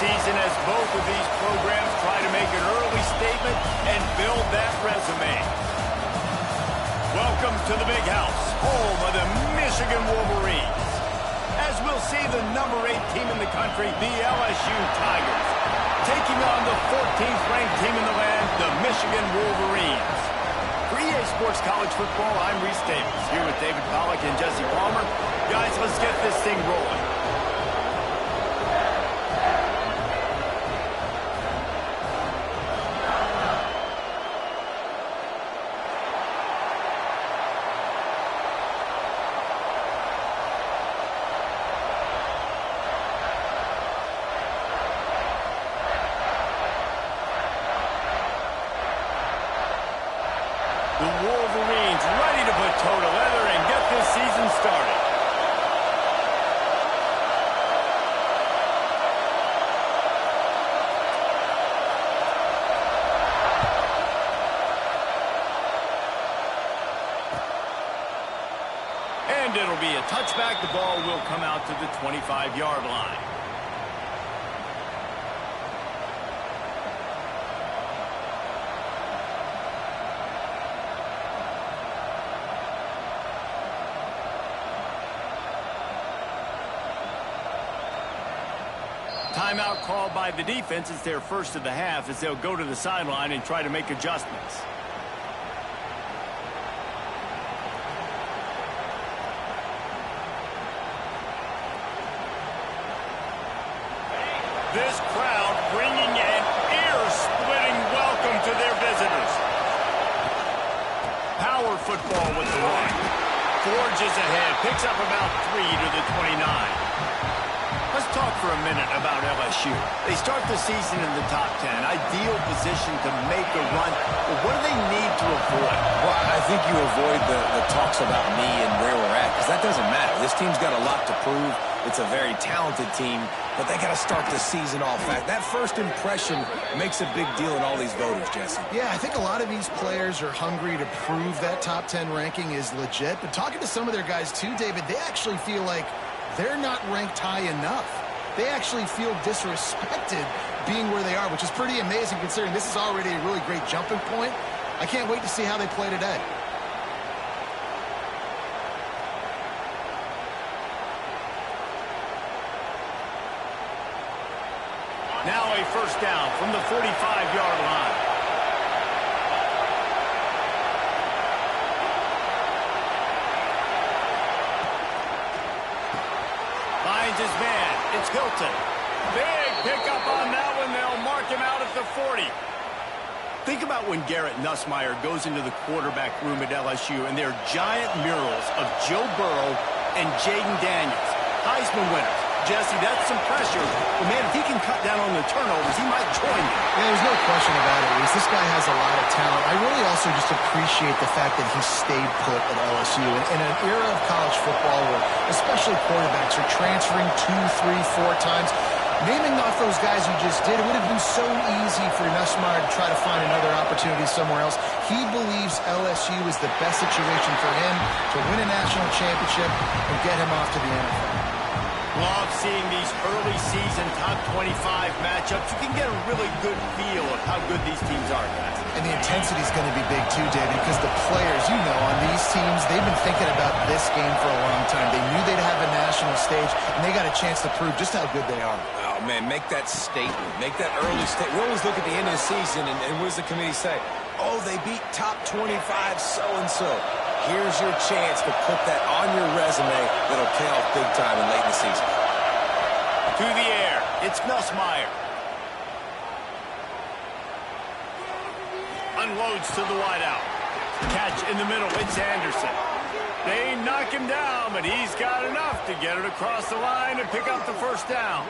season as both of these programs try to make an early statement and build that resume. Welcome to the Big House, home of the Michigan Wolverines. As we'll see the number 8 team in the country, the LSU Tigers, taking on the 14th ranked team in the land, the Michigan Wolverines. For EA Sports College Football, I'm Reese Davis, here with David Pollack and Jesse Palmer. Guys, let's get this thing rolling. The Wolverines ready to put toe to leather and get this season started. And it'll be a touchback. The ball will come out to the 25-yard line. Timeout called by the defense. It's their first of the half as they'll go to the sideline and try to make adjustments. This crowd bringing an ear-splitting welcome to their visitors. Power football with the run. Forges ahead, picks up about 3 to the 29. Let's talk for a minute about LSU. They start the season in the top 10. Ideal position to make a run. But what do they need to avoid? Well, I think you avoid the talks about me and where we're at, because that doesn't matter. This team's got a lot to prove. It's a very talented team, but they got to start the season off. That first impression makes a big deal in all these voters, Jesse. Yeah, I think a lot of these players are hungry to prove that top 10 ranking is legit. But talking to some of their guys too, David, they actually feel like they're not ranked high enough. They actually feel disrespected being where they are, which is pretty amazing considering this is already a really great jumping point. I can't wait to see how they play today. Now a first down from the 45-yard line. Finds his man. It's Hilton. Big pickup on that one. They'll mark him out at the 40. Think about when Garrett Nussmeier goes into the quarterback room at LSU and there are giant murals of Joe Burrow and Jaden Daniels. Heisman winners. Jesse, that's some pressure. But, man, if he can cut down on the turnovers, he might join you. Yeah, there's no question about it, Reese. This guy has a lot of talent. I really also just appreciate the fact that he stayed put at LSU. In an era of college football where especially quarterbacks are transferring 2, 3, 4 times, naming off those guys who just did, it would have been so easy for Nussmeier to try to find another opportunity somewhere else. He believes LSU is the best situation for him to win a national championship and get him off to the NFL. Love seeing these early season top 25 matchups. You can get a really good feel of how good these teams are, guys. And the intensity is going to be big too, David, because the players, you know, on these teams, they've been thinking about this game for a long time. They knew they'd have a national stage, and they got a chance to prove just how good they are. Oh, man, make that statement. Make that early statement. We always look at the end of the season, and what does the committee say? Oh, they beat top 25 so-and-so. Here's your chance to put that on your resume that'll pay off big time and late in the season. To the air, it's Nussmeier. Unloads to the wideout. Catch in the middle, it's Anderson. They knock him down, but he's got enough to get it across the line and pick up the first down.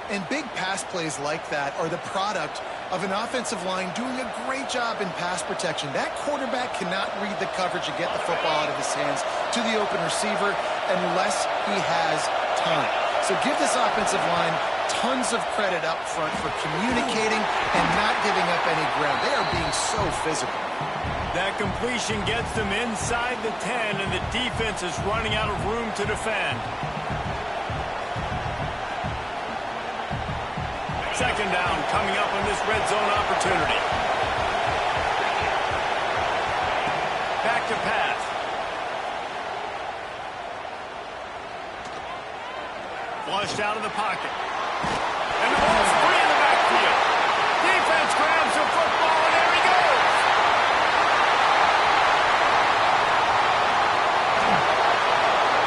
And big pass plays like that are the product of an offensive line doing a great job in pass protection. That quarterback cannot read the coverage and get the football out of his hands to the open receiver unless he has time. So give this offensive line tons of credit up front for communicating and not giving up any ground. They are being so physical. That completion gets them inside the 10, and the defense is running out of room to defend. Second down coming up on this red zone opportunity. Back to pass. Flushed out of the pocket. And the ball's free in the backfield. Defense grabs the football, and there he goes.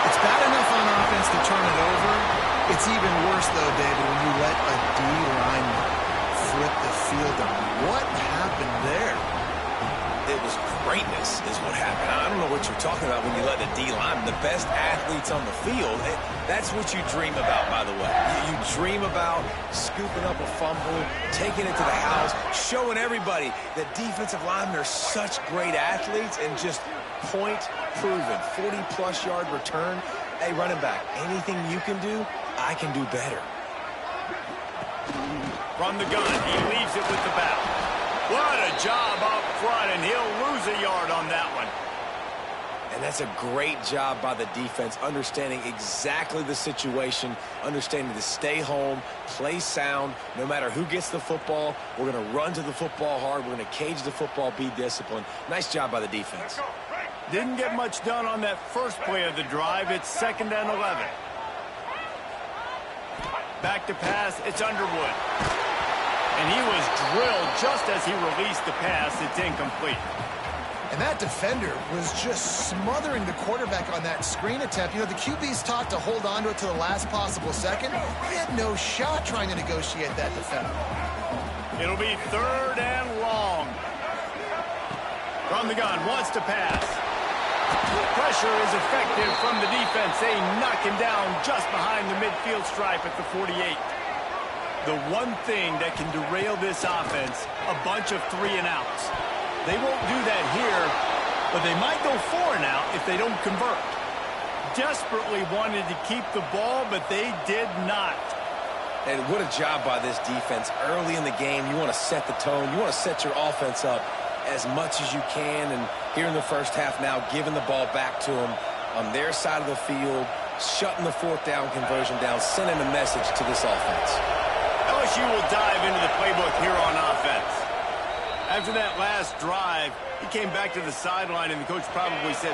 It's bad enough on offense to turn it over. It's even worse, though, David, when you let a D lineman flip the field on. What happened there? It was greatness is what happened. I don't know what you're talking about when you let the D lineman, the best athletes on the field, that's what you dream about, by the way. You dream about scooping up a fumble, taking it to the house, showing everybody that defensive linemen are such great athletes and just point proven. 40-plus yard return. Hey, running back, anything you can do, I can do better. From the gun, he leaves it with the back. What a job up front, and he'll lose a yard on that one. And that's a great job by the defense, understanding exactly the situation, understanding to stay home, play sound. No matter who gets the football, we're going to run to the football hard. We're going to cage the football, be disciplined. Nice job by the defense. Didn't get much done on that first play of the drive. It's 2nd and 11. Back to pass, it's Underwood. And he was drilled just as he released the pass. It's incomplete. And that defender was just smothering the quarterback on that screen attempt. You know, the QB's taught to hold on to it to the last possible second. He had no shot trying to negotiate that defender. It'll be 3rd and long. From the gun, wants to pass. Pressure is effective from the defense. They knock him down just behind the midfield stripe at the 48. The one thing that can derail this offense, a bunch of 3-and-outs. They won't do that here, but they might go 4-and-out if they don't convert. Desperately wanted to keep the ball, but they did not. And what a job by this defense. Early in the game, you want to set the tone. You want to set your offense up as much as you can. And here in the first half now, giving the ball back to them on their side of the field, shutting the 4th down conversion down, sending a message to this offense. LSU will dive into the playbook here on offense. After that last drive, he came back to the sideline, and the coach probably said,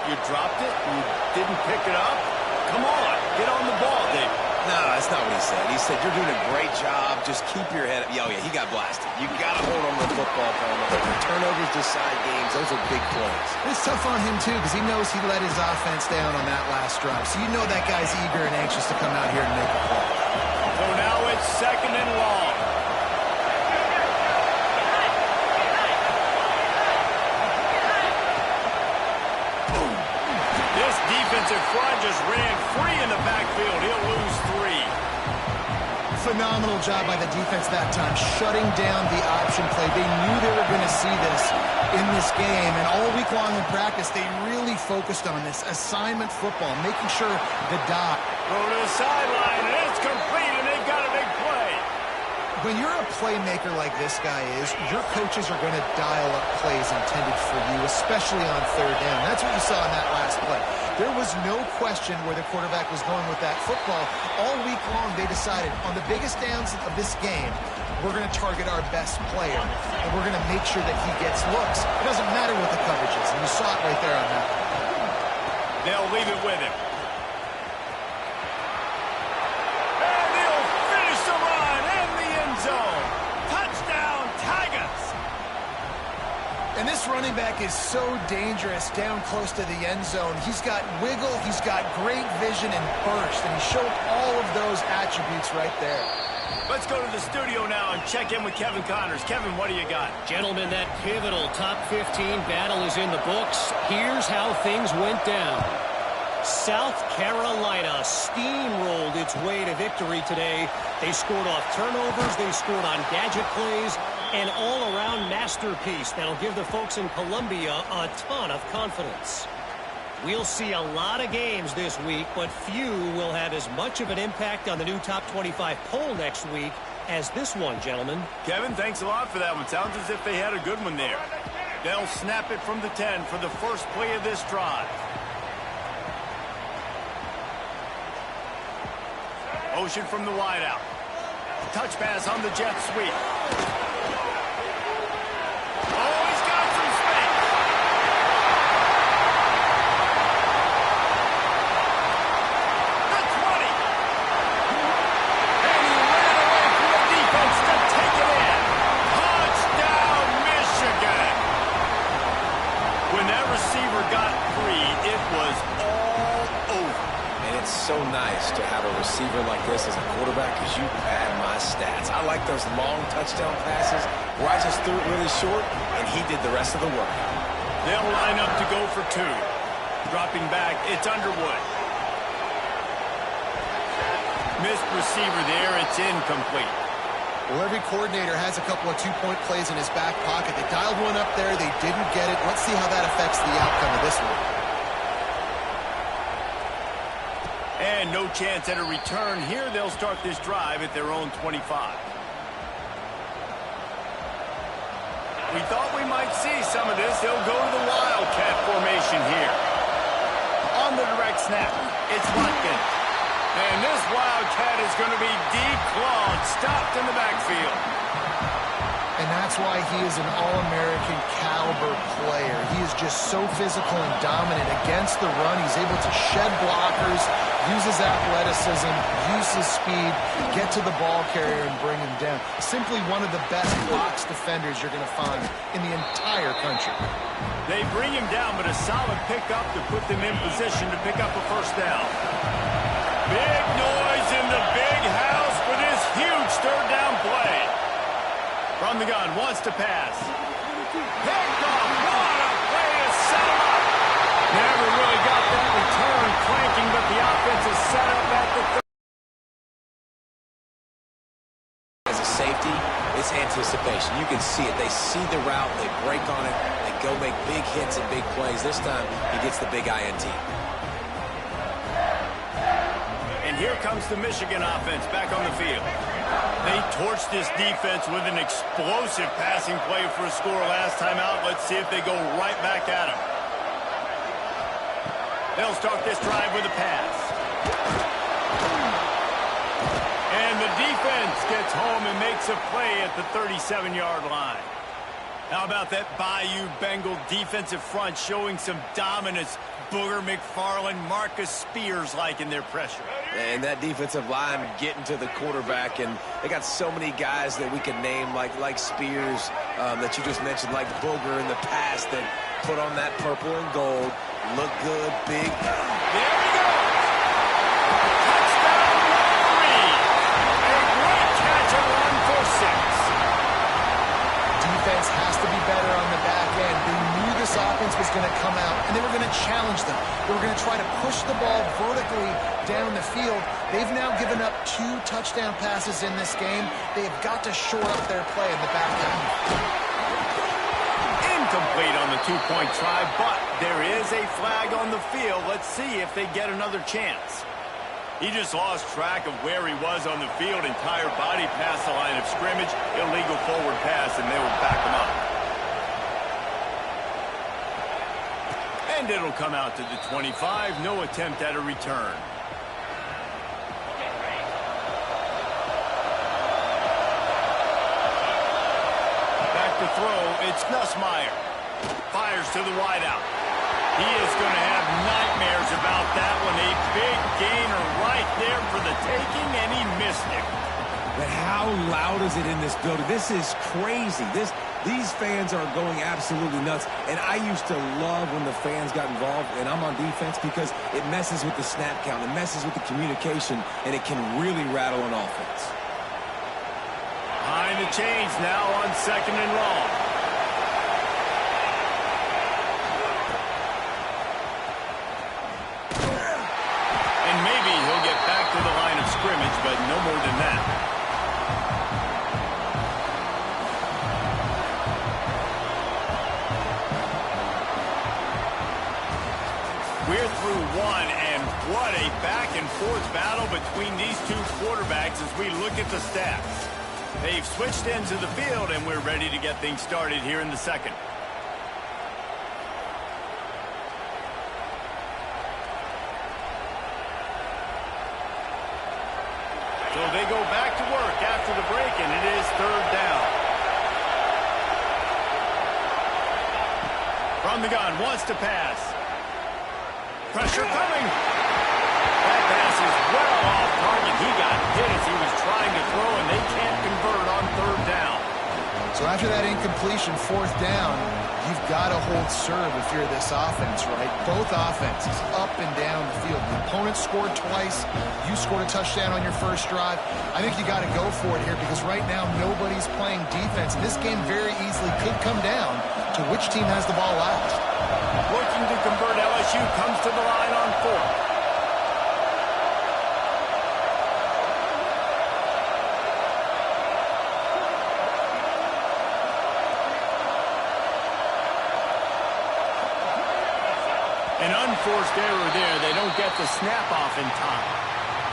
"You dropped it? You didn't pick it up? Come on, get on the ball, David." No, that's not what he said. He said, "You're doing a great job. Just keep your head up." Oh, yeah, he got blasted. You got to hold on to the football, Palmer. Turnovers decide games. Those are big plays. It's tough on him, too, because he knows he let his offense down on that last drive. So you know that guy's eager and anxious to come out here and make a play. So now it's 2nd and long. This defensive front just ran free in the backfield. He'll lose 3. Phenomenal job by the defense that time, shutting down the option play. They knew they were going to see this in this game, and all week long in practice, they really focused on this assignment football, making sure the dot. Go to the sideline, and it's complete, and they've got a big play. When you're a playmaker like this guy is, your coaches are going to dial up plays intended for you, especially on 3rd down. That's what you saw in that last play. There was no question where the quarterback was going with that football. All week long, they decided on the biggest downs of this game, we're going to target our best player, and we're going to make sure that he gets looks. It doesn't matter what the coverage is, and you saw it right there on that. They'll leave it with him. And he'll finish the run in the end zone. Touchdown, Tigers! And this running back is so dangerous down close to the end zone. He's got wiggle, he's got great vision and burst, and he showed all of those attributes right there. Let's go to the studio now and check in with Kevin Connors. Kevin, what do you got? Gentlemen, that pivotal top 15 battle is in the books. Here's how things went down. South Carolina steamrolled its way to victory today. They scored off turnovers, they scored on gadget plays, an all-around masterpiece that'll give the folks in Columbia a ton of confidence. We'll see a lot of games this week, but few will have as much of an impact on the new top 25 poll next week as this one, gentlemen. Kevin, thanks a lot for that one. Sounds as if they had a good one there. They'll snap it from the 10 for the first play of this drive. Motion from the wideout. Touch pass on the jet sweep. Oh, he's got some space. The 20. And he ran away from the defense to take it in. Touchdown, Michigan. When that receiver got free, it was all over. And it's so nice to have a receiver like this as a quarterback because you pad my stats. I like those long touchdown passes where I just threw it really short and he did the rest of the work. They'll line up to go for two. Dropping back, it's Underwood. Missed receiver there, it's incomplete. Well, every coordinator has a couple of two-point plays in his back pocket. They dialed one up there. They didn't get it. Let's see how that affects the outcome of this one. And no chance at a return here. They'll start this drive at their own 25. We thought we might see some of this. They'll go to the Wildcat formation here. On the direct snap, it's Watkins. And this Wildcat is going to be declawed, stopped in the backfield. And that's why he is an All-American caliber player. He is just so physical and dominant against the run. He's able to shed blockers, use his athleticism, use his speed, get to the ball carrier and bring him down. Simply one of the best box defenders you're going to find in the entire country. They bring him down, but a solid pickup to put them in position to pick up a first down. Big noise in the big house for this huge third down play. From the gun, wants to pass. Picked off, what a play to set him up. Never really got that return cranking, but the offense is set up at the As a safety, it's anticipation. You can see it. They see the route, they break on it, they go make big hits and big plays. This time, he gets the big INT. And here comes the Michigan offense back on the field. They torched this defense with an explosive passing play for a score last time out. Let's see if they go right back at him. They'll start this drive with a pass. And the defense gets home and makes a play at the 37-yard line. How about that Bayou Bengal defensive front showing some dominance? Booger McFarland, Marcus Spears-like in their pressure. And that defensive line getting to the quarterback, and they got so many guys that we could name like Spears that you just mentioned, like Booger in the past that put on that purple and gold, look good, big. There he goes. Touchdown, Wolverine. A great catch and run for 6. Defense has to be better on the back end. They knew this offense was going to come out, and they were going to challenge them. They were going to try to push the ball vertically down the field. They've now given up 2 touchdown passes in this game. They have got to shore up their play in the back end. Incomplete on the 2-point try, but there is a flag on the field. Let's see if they get another chance. He just lost track of where he was on the field. Entire body past the line of scrimmage. Illegal forward pass, and they will back him up. And it'll come out to the 25. No attempt at a return. Back to throw. It's Nussmeier. Fires to the wideout. He is going to have nightmares about that one. A big gainer right there for the taking, and he missed it. But how loud is it in this building? This is crazy. These fans are going absolutely nuts. And I used to love when the fans got involved, and I'm on defense, because it messes with the snap count. It messes with the communication, and it can really rattle an offense. Behind the chains now on 2nd and long. Maybe he'll get back to the line of scrimmage, but no more than that. We're through one, and what a back-and-forth battle between these two quarterbacks as we look at the stats. They've switched ends of the field, and we're ready to get things started here in the second. So they go back to work after the break, and it is third down. From the gun, wants to pass. Pressure coming. That pass is well off target. He got hit as he was trying to throw, and they can't convert on third down. So after that incompletion, fourth down, you've got to hold serve if you're this offense, right? Both offenses up and down the field. The opponent scored twice. You scored a touchdown on your first drive. I think you got to go for it here because right now nobody's playing defense. And this game very easily could come down to which team has the ball last. Looking to convert, LSU comes to the line on fourth. An unforced error there. They don't get the snap off in time.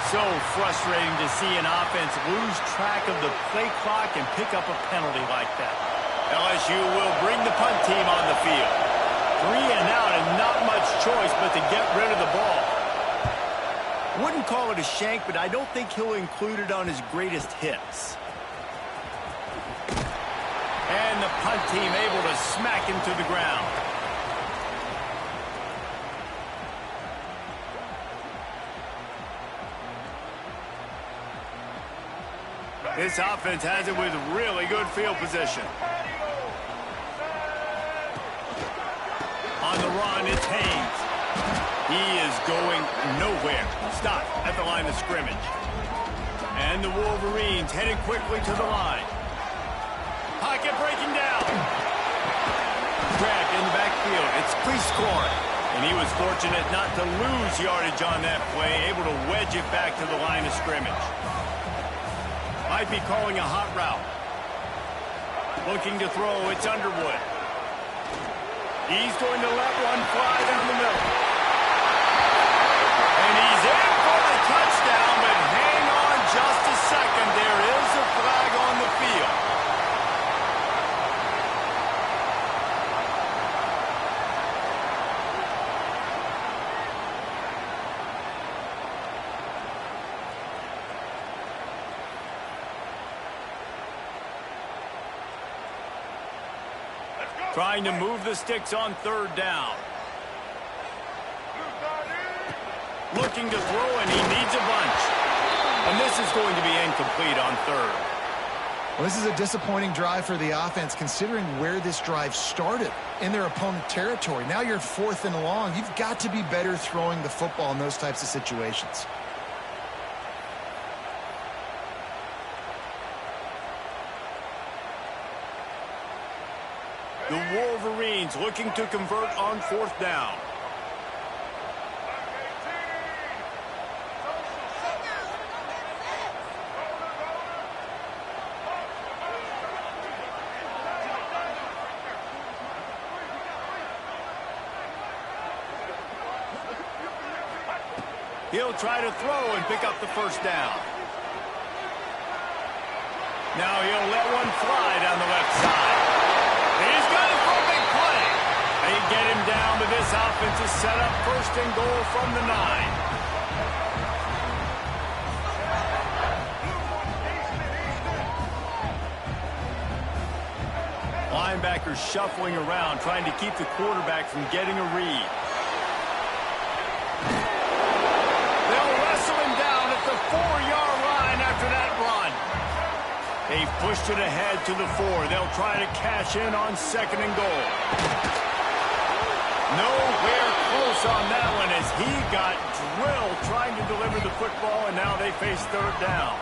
So frustrating to see an offense lose track of the play clock and pick up a penalty like that. LSU will bring the punt team on the field. 3 and out and not much choice but to get rid of the ball. Wouldn't call it a shank, but I don't think he'll include it on his greatest hits. And the punt team able to smack him to the ground. This offense has it with really good field position. On the run, it's Haynes. He is going nowhere. Stop at the line of scrimmage. And the Wolverines heading quickly to the line. Pocket breaking down. Grabbed in the backfield. It's free scoring. And he was fortunate not to lose yardage on that play, able to wedge it back to the line of scrimmage. Might be calling a hot route. Looking to throw, it's Underwood. He's going to let one fly down the middle. And he's in for the touchdown, but hang on just a second. There is a flag on the field. Trying to move the sticks on third down. Looking to throw, and he needs a bunch. And this is going to be incomplete on third. Well, this is a disappointing drive for the offense, considering where this drive started in their opponent territory. Now you're 4th and long. You've got to be better throwing the football in those types of situations. The Wolverines looking to convert on fourth down. He'll try to throw and pick up the first down. Now he'll let one fly down the left side. He's got it for a big play. They get him down, but this offense is set up 1st and goal from the 9. Linebackers shuffling around, trying to keep the quarterback from getting a read. They'll wrestle him down at the 4-yard line after that run. They've pushed it ahead to the 4. They'll try to cash in on 2nd and goal. Nowhere close on that one as he got drilled trying to deliver the football, and now they face third down.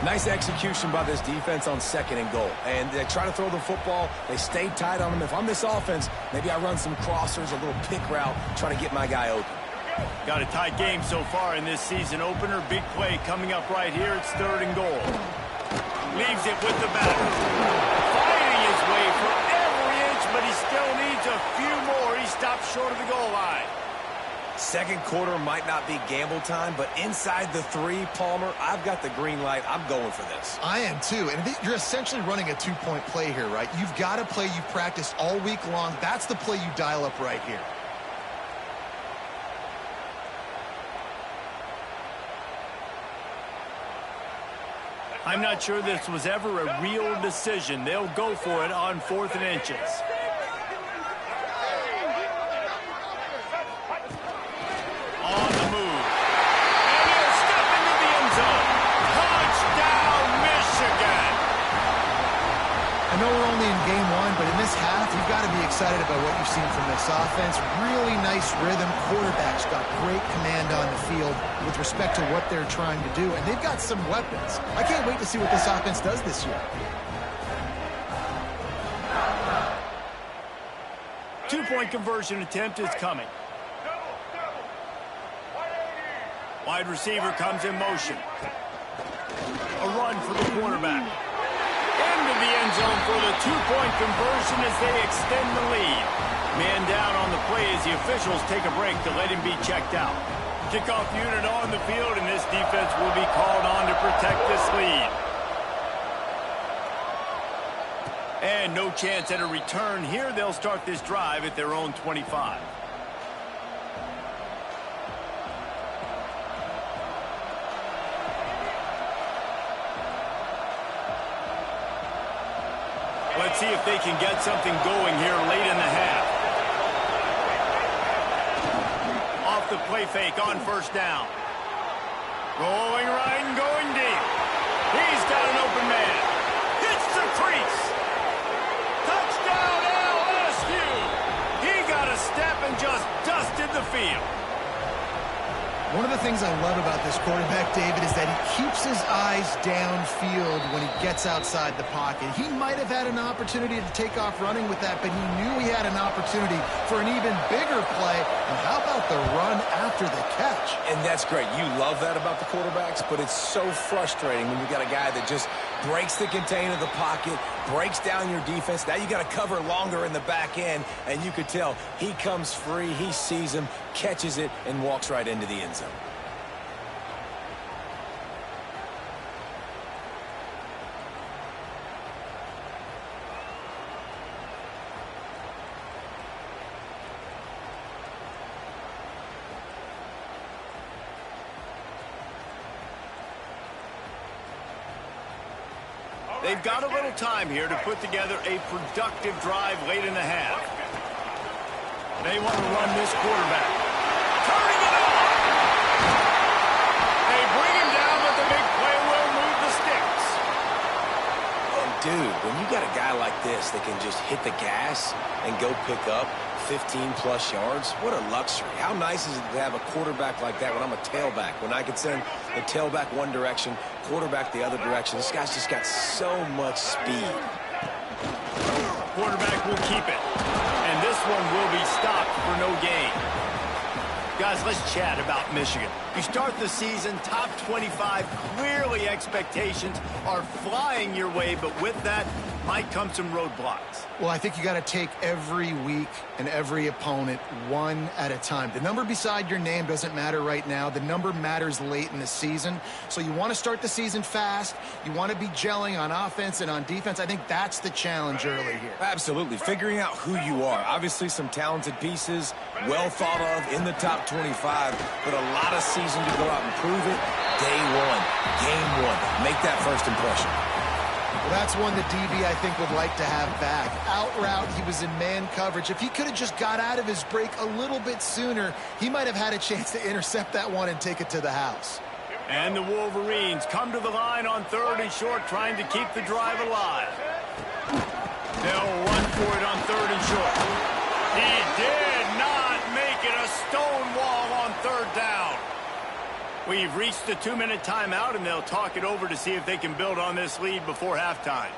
Nice execution by this defense on 2nd and goal. And they try to throw the football. They stayed tight on them. If I'm this offense, maybe I run some crossers, a little pick route, try to get my guy open. Got a tight game so far in this season opener. Big play coming up right here. It's 3rd and goal. Leaves it with the batter. Fighting his way for every inch, but he still needs a few more. He stopped short of the goal line. 2nd quarter might not be gamble time, but inside the 3, Palmer, I've got the green light. I'm going for this. I am too. And you're essentially running a 2-point play here, right? You've got a play you've practiced all week long. That's the play you dial up right here. I'm not sure this was ever a real decision. They'll go for it on 4th and inches. On the move. And he'll step into the end zone. Touchdown, Michigan! I know we're only in game 1, but in this half, you've got to be excited about what you've seen from this offense. Really nice rhythm. Quarterback's got great command on the field with respect to what they're trying to do, and they've got some weapons. I can't wait to see what this offense does this year. Two-point conversion attempt is coming. Wide receiver comes in motion. A run for the quarterback. Into the end zone for the two-point conversion as they extend the lead. Man down on the play as the officials take a break to let him be checked out. Kickoff unit on the field, and this defense will be called on to protect this lead. And no chance at a return here. They'll start this drive at their own 25. Let's see if they can get something going here late in the half. Off the play fake on 1st down. Going right and going deep. He's got an open man. Hits the crease. Touchdown LSU. He got a step and just dusted the field. One of the things I love about this quarterback, David, is that he keeps his eyes downfield when he gets outside the pocket. He might have had an opportunity to take off running with that, but he knew he had an opportunity for an even bigger play. And how about the run after the catch? And that's great. You love that about the quarterbacks, but it's so frustrating when you got a guy that just breaks the contain of the pocket, breaks down your defense. Now you got to cover longer in the back end, and you could tell he comes free, he sees him, catches it, and walks right into the end zone. They've got a little time here to put together a productive drive late in the half. They want to run this quarterback. Turning it on! They bring him down, but the big play will move the sticks. And, dude, when you got a guy like this that can just hit the gas and go pick up 15-plus yards, what a luxury. How nice is it to have a quarterback like that when I'm a tailback, when I can send the tailback one direction, quarterback the other direction. This guy's just got so much speed. Quarterback will keep it. And this one will be stopped for no gain. Guys, let's chat about Michigan. You start the season top 25. Clearly expectations are flying your way, but with that might come some roadblocks. Well, I think you got to take every week and every opponent one at a time. The number beside your name doesn't matter right now. The number matters late in the season. So you want to start the season fast. You want to be gelling on offense and on defense. I think that's the challenge early here. Absolutely. Figuring out who you are. Obviously some talented pieces, well thought of in the top 25, but a lot of season to go out and prove it. Day one, game one. Make that first impression. Well, that's one that DB, I think, would like to have back. Out route, he was in man coverage. If he could have just got out of his break a little bit sooner, he might have had a chance to intercept that one and take it to the house. And the Wolverines come to the line on 3rd and short, trying to keep the drive alive. They'll run for it on 3rd and short. He did not make it. A stone wall on 3rd down. We've reached the 2-minute timeout, and they'll talk it over to see if they can build on this lead before halftime.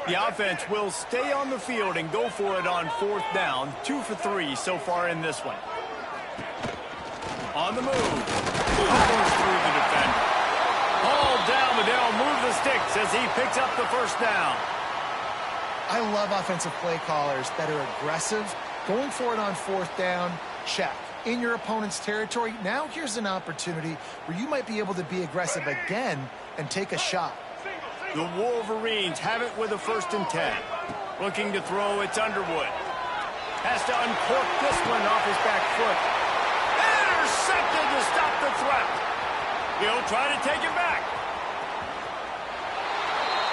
The offense will stay on the field and go for it on 4th down. 2 for 3 so far in this one. On the move. Almost through the defender. Hauled down, but they'll move the sticks as he picks up the 1st down. I love offensive play callers that are aggressive. Going for it on 4th down, check. In your opponent's territory, now here's an opportunity where you might be able to be aggressive again and take a shot. The Wolverines have it with a 1st and 10. Looking to throw, it's Underwood. Has to uncork this one off his back foot. Intercepted to stop the threat. He'll try to take it back.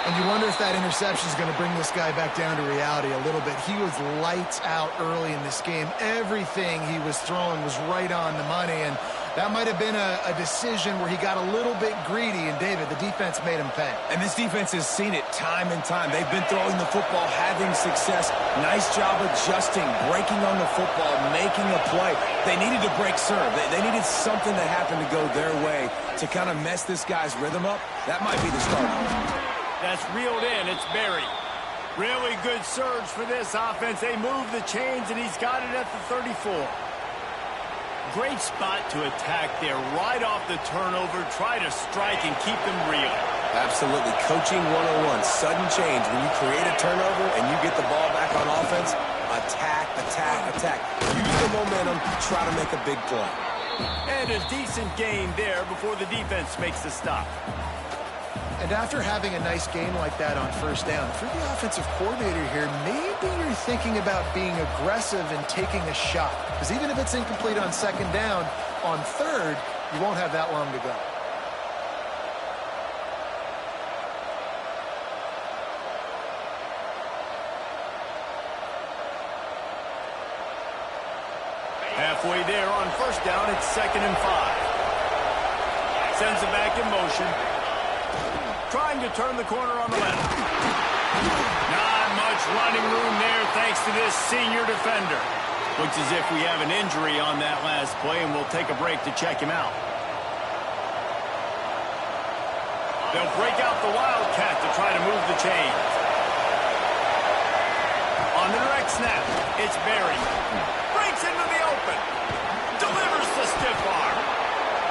And you wonder if that interception is going to bring this guy back down to reality a little bit. He was lights out early in this game. Everything he was throwing was right on the money, and that might have been a decision where he got a little bit greedy, and David, the defense made him pay. And this defense has seen it time and time. They've been throwing the football, having success. Nice job adjusting, breaking on the football, making a play. They needed to break serve. They needed something to happen to go their way to kind of mess this guy's rhythm up. That might be the start. That's reeled in. It's Berry. Really good surge for this offense. They move the chains, and he's got it at the 34. Great spot to attack there. Right off the turnover. Try to strike and keep them real. Absolutely. Coaching 101. Sudden change. When you create a turnover and you get the ball back on offense, attack, attack, attack. Use the momentum. Try to make a big play. And a decent gain there before the defense makes the stop. And after having a nice game like that on first down, for the offensive coordinator here, maybe you're thinking about being aggressive and taking a shot. Because even if it's incomplete on second down, on third, you won't have that long to go. Halfway there on first down, it's 2nd and 5. Sends it back in motion. Trying to turn the corner on the left. Not much running room there thanks to this senior defender. Looks as if we have an injury on that last play, and we'll take a break to check him out. They'll break out the Wildcat to try to move the chains. On the direct snap, it's Berry. Breaks into the open. Delivers the stiff arm.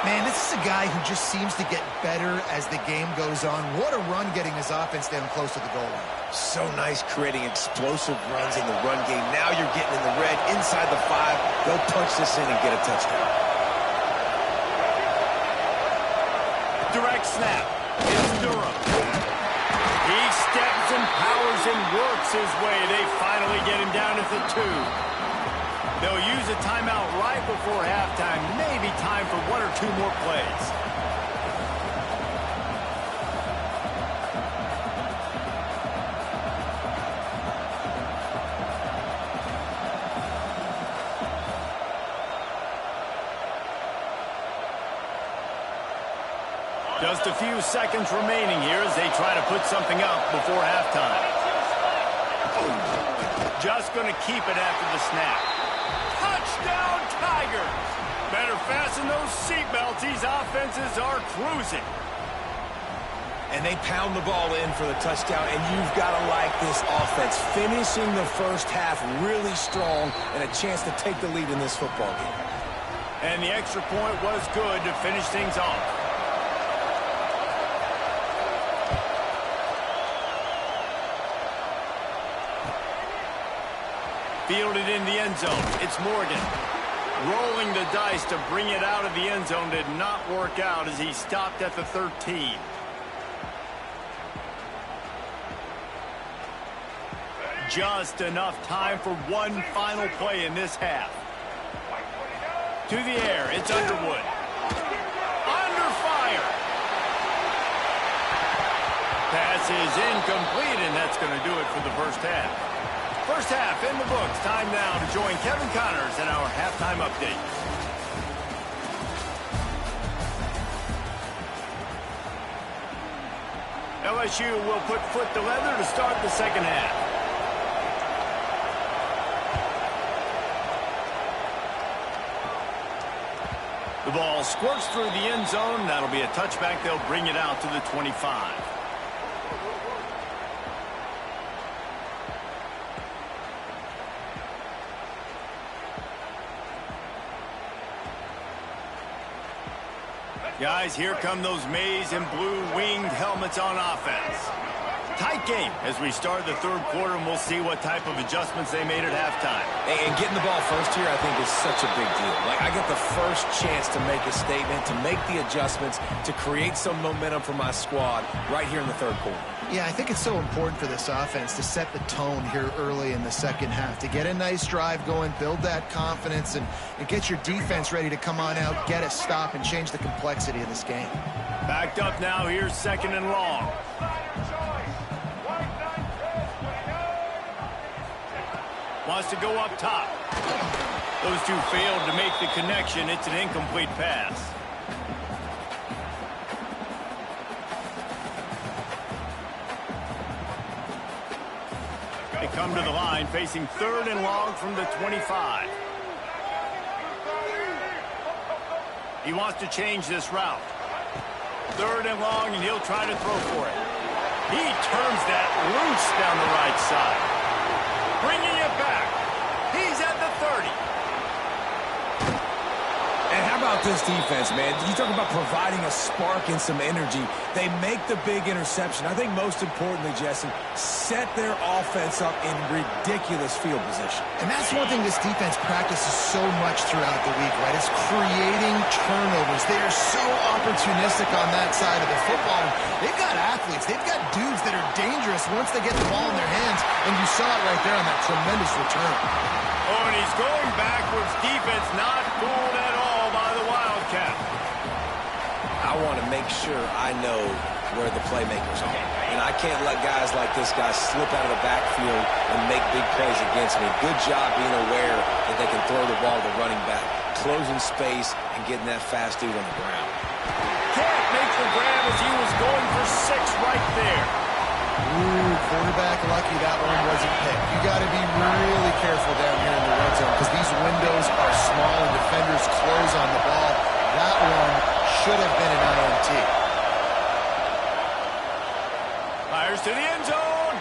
Man, this is a guy who just seems to get better as the game goes on. What a run getting his offense down close to the goal line. So nice creating explosive runs in the run game. Now you're getting in the red, inside the 5. They'll punch this in and get a touchdown. Direct snap. It's Durham. He steps and powers and works his way. They finally get him down at the 2. They'll use a timeout right before halftime. Maybe time for 1 or 2 more plays. Just a few seconds remaining here as they try to put something up before halftime. Just going to keep it after the snap. Touchdown, Tigers! Better fasten those seatbelts. These offenses are cruising. And they pound the ball in for the touchdown, and you've got to like this offense. Finishing the first half really strong and a chance to take the lead in this football game. And the extra point was good to finish things off. Fielded in the end zone. It's Morgan. Rolling the dice to bring it out of the end zone did not work out as he stopped at the 13. Just enough time for one final play in this half. To the air, it's Underwood. Under fire. Pass is incomplete, and that's going to do it for the first half. First half in the books. Time now to join Kevin Connors in our halftime update. LSU will put foot to leather to start the second half. The ball squirts through the end zone. That'll be a touchback. They'll bring it out to the 25. Guys, here come those maize and blue winged helmets on offense. Tight game as we start the third quarter, and we'll see what type of adjustments they made at halftime. And getting the ball first here, I think, is such a big deal. Like, I get the first chance to make a statement, to make the adjustments, to create some momentum for my squad right here in the third quarter. Yeah, I think it's so important for this offense to set the tone here early in the second half, to get a nice drive going, build that confidence, and get your defense ready to come on out, get a stop, and change the complexity of this game. Backed up now, here's second and long. Wants to go up top. Those two failed to make the connection. It's an incomplete pass. They come to the line facing third and long from the 25. He wants to change this route. Third and long, and he'll try to throw for it. He turns that loose down the right side. Bringing it back. He's at the 30. And how about this defense, man? You talk about providing a spark and some energy. They make the big interception. I think most importantly, Jesse, set their offense up in ridiculous field position. And that's one thing this defense practices so much throughout the week, right? It's creating turnovers. They are so opportunistic on that side of the football. They've got athletes. They've got dudes that are dangerous once they get the ball in their hands. And you saw it right there on that tremendous return. Oh, and he's going backwards. Defense not fooled at all by the Wildcat. I want to make sure I know where the playmakers are. And I can't let guys like this guy slip out of the backfield and make big plays against me. Good job being aware that they can throw the ball to running back, closing space, and getting that fast dude on the ground. Can't make the grab as he was going for 6 right there. Ooh, quarterback lucky that one wasn't picked. You got to be really careful down here in the red zone because these windows are small and defenders close on the ball. That one should have been an INT. Fires to the end zone.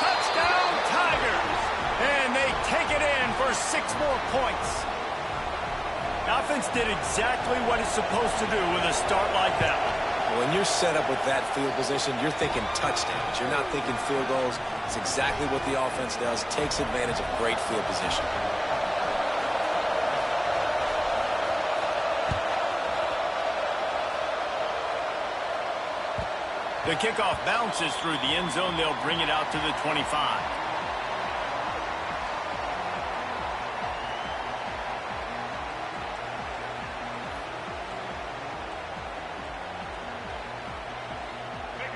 Touchdown, Tigers. And they take it in for 6 more points. The offense did exactly what it's supposed to do with a start like that one. When you're set up with that field position, you're thinking touchdowns. You're not thinking field goals. It's exactly what the offense does. Takes advantage of great field position. The kickoff bounces through the end zone. They'll bring it out to the 25.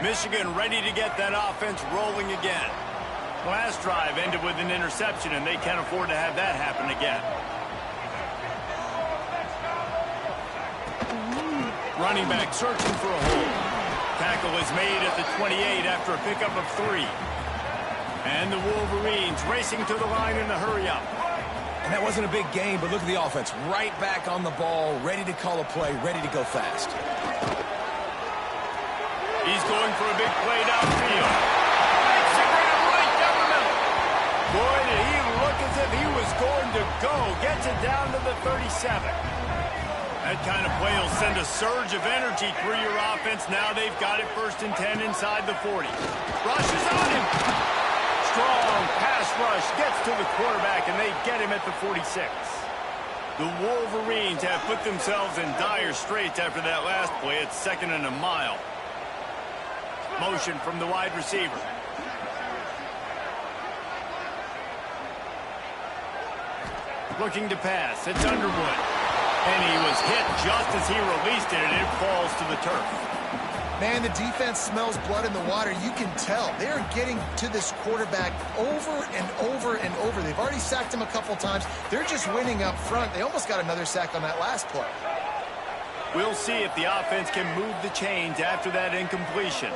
Michigan ready to get that offense rolling again. Last drive ended with an interception, and they can't afford to have that happen again. Running back searching for a hole. Tackle is made at the 28 after a pickup of 3. And the Wolverines racing to the line in the hurry-up. And that wasn't a big game, but look at the offense. Right back on the ball, ready to call a play, ready to go fast. He's going for a big play downfield. Makes the grab right down the middle. Boy, did he look as if he was going to go. Gets it down to the 37. That kind of play will send a surge of energy through your offense. Now they've got it 1st and 10 inside the 40. Rushes on him. Strong pass rush gets to the quarterback, and they get him at the 46. The Wolverines have put themselves in dire straits after that last play. It's 2nd and a mile. Motion from the wide receiver. Looking to pass. It's Underwood. And he was hit just as he released it, and it falls to the turf. Man, the defense smells blood in the water. You can tell. They are getting to this quarterback over and over and over. They've already sacked him a couple times. They're just winning up front. They almost got another sack on that last play. We'll see if the offense can move the chains after that incompletion.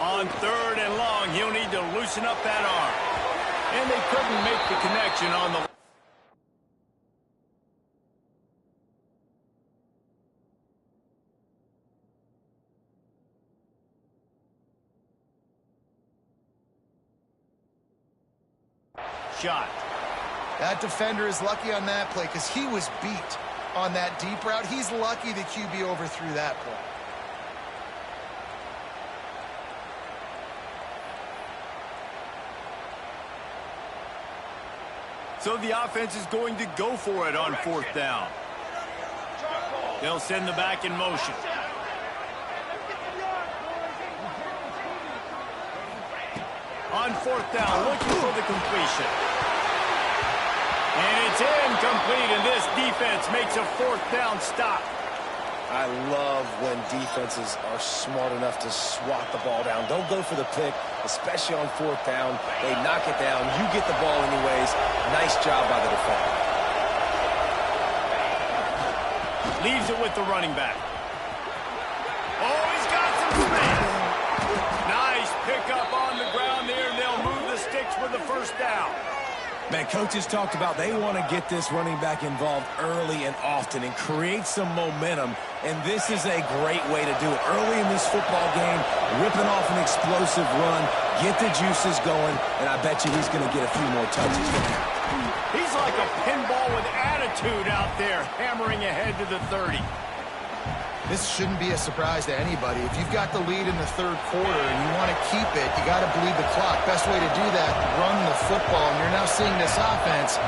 On 3rd and long, he'll need to loosen up that arm. And they couldn't make the connection on the... shot. That defender is lucky on that play because he was beat. on that deep route. He's lucky the QB overthrew that play. So the offense is going to go for it on 4th down. They'll send the back in motion. On 4th down, looking for the completion. And it's incomplete, and this defense makes a 4th down stop. I love when defenses are smart enough to swat the ball down. Don't go for the pick, especially on 4th down. They knock it down. You get the ball anyways. Nice job by the defender. Leaves it with the running back. Oh, he's got some space. Nice pickup on the ground there, and they'll move the sticks with the 1st down. Man, coaches talked about they want to get this running back involved early and often and create some momentum, and this is a great way to do it. Early in this football game, ripping off an explosive run, get the juices going, and I bet you he's going to get a few more touches. He's like a pinball with attitude out there, hammering ahead to the 30. This shouldn't be a surprise to anybody. If you've got the lead in the 3rd quarter and you want to keep it, you got to bleed the clock. Best way to do that, run the football. And you're now seeing this offense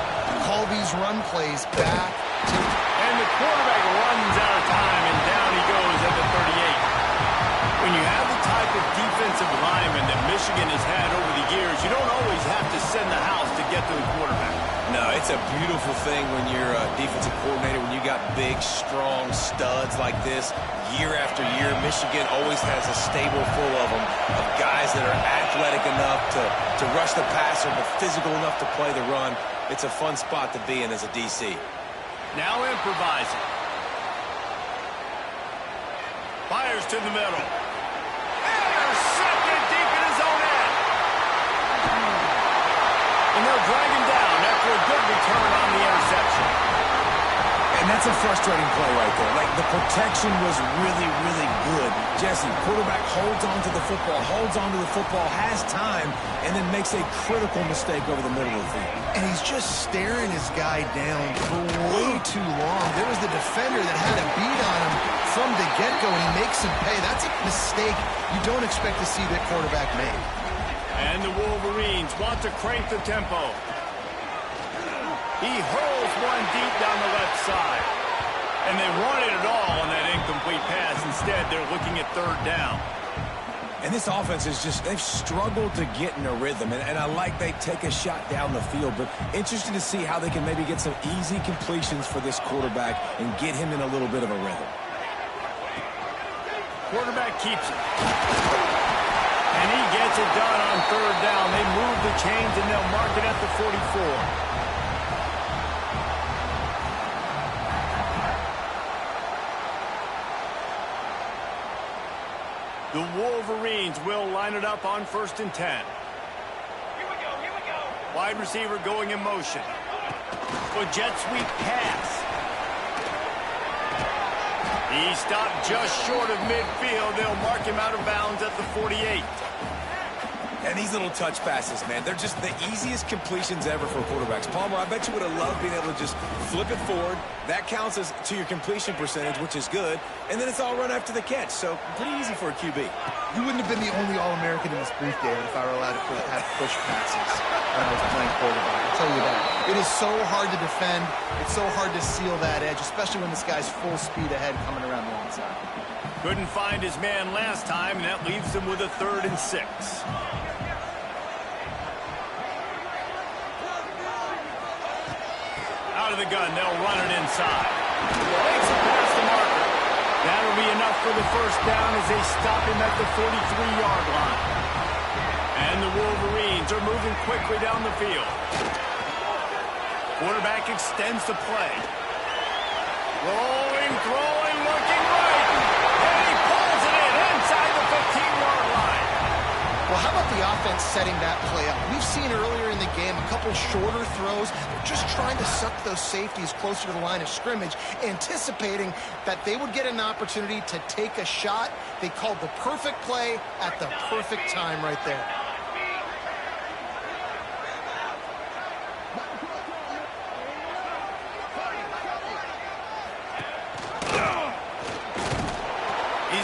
call these run plays back to... And the quarterback runs out of time, and down he goes at the 38. When you have the type of defensive lineman that Michigan has had over the years, you don't always have to send the house to get to the quarterback. No, it's a beautiful thing when you're a defensive coordinator, when you got big, strong studs like this. Year after year, Michigan always has a stable full of them, of guys that are athletic enough to rush the passer, but physical enough to play the run. It's a fun spot to be in as a DC. Now improvising. Fires to the middle. Intercepted deep in his own end. And they'll drag him down after a good return on the interception. And that's a frustrating play right there. Like, the protection was really, really good. Jesse, quarterback holds on to the football, has time, and then makes a critical mistake over the middle of the field. And he's just staring his guy down for way too long. There was the defender that had a beat on him from the get-go, and he makes him pay. That's a mistake you don't expect to see that quarterback make. And the Wolverines want to crank the tempo. He hurls one deep down the left side. And they wanted it all on that incomplete pass. Instead, they're looking at 3rd down. And this offense is just, they've struggled to get in a rhythm. And I like they take a shot down the field, but interested to see how they can maybe get some easy completions for this quarterback and get him in a little bit of a rhythm. Quarterback keeps it. And he gets it done on 3rd down. They move the chains, and they'll mark it at the 44. The Wolverines will line it up on 1st and 10. Here we go. Wide receiver going in motion. A jet sweep pass. He stopped just short of midfield. They'll mark him out of bounds at the 48. And these little touch passes, man, they're just the easiest completions ever for quarterbacks. Palmer, I bet you would have loved being able to just flip it forward. That counts as to your completion percentage, which is good. And then it's all run after the catch, so pretty easy for a QB. You wouldn't have been the only All-American in this booth, David, if I were allowed to have push passes when I was playing quarterback. I'll tell you that. It is so hard to defend. It's so hard to seal that edge, especially when this guy's full speed ahead coming around the inside. Couldn't find his man last time, and that leaves him with a 3rd and 6. Out of the gun, they'll run it inside. Makes it past the marker. That'll be enough for the 1st down as they stop him at the 43-yard line. And the Wolverines are moving quickly down the field. Quarterback extends the play. Rolling, throwing, looking right. And he pulls it in inside the 15-yard line. Well, how about the offense setting that play up? We've seen earlier in the game a couple shorter throws. They're just trying to suck those safeties closer to the line of scrimmage, anticipating that they would get an opportunity to take a shot. They called the perfect play at the perfect time right there.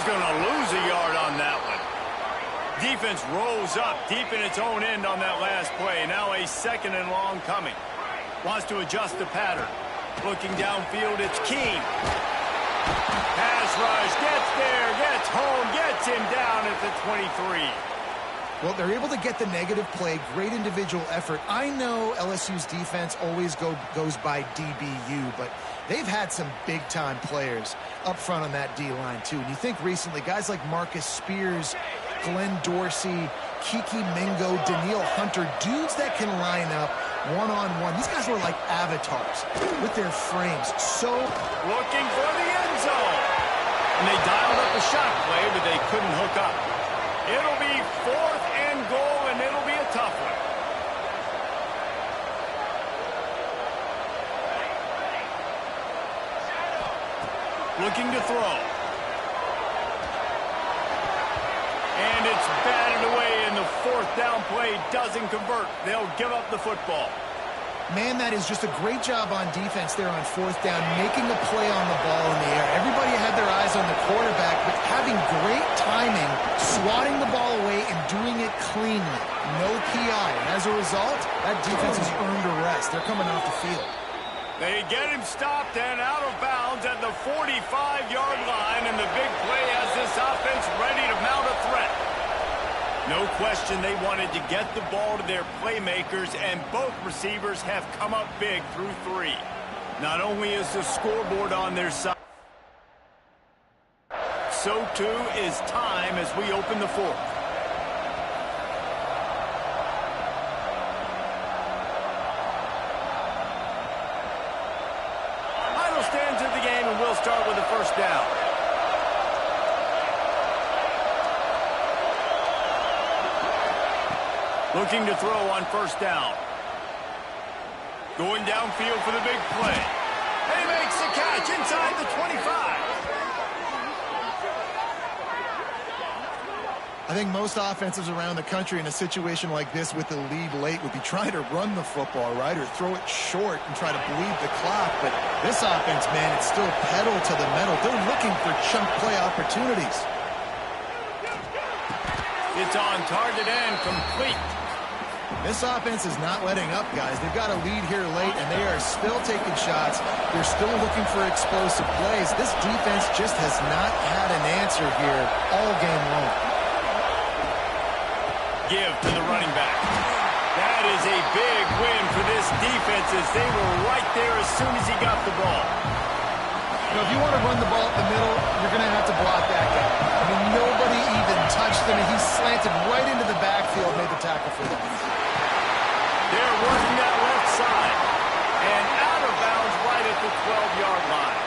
going to lose a yard on that one. Defense rolls up deep in its own end on that last play. Now a 2nd and long coming. Wants to adjust the pattern. Looking downfield, it's King. Pass rush, gets there, gets home, gets him down at the 23. Well, they're able to get the negative play, great individual effort. I know LSU's defense always goes by DBU, but they've had some big-time players up front on that D-line, too. And you think recently, guys like Marcus Spears, Glenn Dorsey, Kiki Mingo, Daniil Hunter, dudes that can line up one-on-one. These guys were like avatars with their frames. So looking for the end zone. And they dialed up a shot play, but they couldn't hook up. It'll be 4th and goal, and it'll be a tough one. Looking to throw. And it's batted away, and the 4th down play doesn't convert. They'll give up the football. Man, that is just a great job on defense there on 4th down, making a play on the ball in the air. Everybody had their eyes on the quarterback, but having great timing, swatting the ball away, and doing it cleanly. No PI. And as a result, that defense has earned a rest. They're coming off the field. They get him stopped and out of bounds at the 45-yard line, and the big play has this offense ready to mount a threat. No question they wanted to get the ball to their playmakers, and both receivers have come up big through 3. Not only is the scoreboard on their side, so too is time as we open the 4th. Final stands of the game, and we'll start with a 1st down. Looking to throw on 1st down. Going downfield for the big play. And he makes the catch inside the 25. I think most offenses around the country in a situation like this with the lead late would be trying to run the football, right, or throw it short and try to bleed the clock. But this offense, man, it's still pedal to the metal. They're looking for chunk play opportunities. It's on target and complete. This offense is not letting up, guys. They've got a lead here late, and they are still taking shots. They're still looking for explosive plays. This defense just has not had an answer here all game long. Give to the running back. That is a big win for this defense as they were right there as soon as he got the ball. You know, if you want to run the ball up the middle, you're going to have to block that guy. I mean, nobody even touched him, and he slanted right into the backfield, made the tackle for them. They're working that left side. And out of bounds right at the 12-yard line.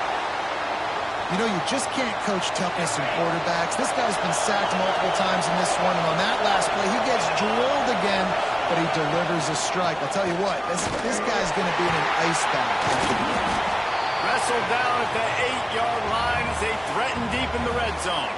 You know, you just can't coach toughness in quarterbacks. This guy's been sacked multiple times in this one, and on that last play, he gets drilled again, but he delivers a strike. I'll tell you what, this guy's going to be in an ice bath. Wrestled down at the 8-yard line as they threaten deep in the red zone.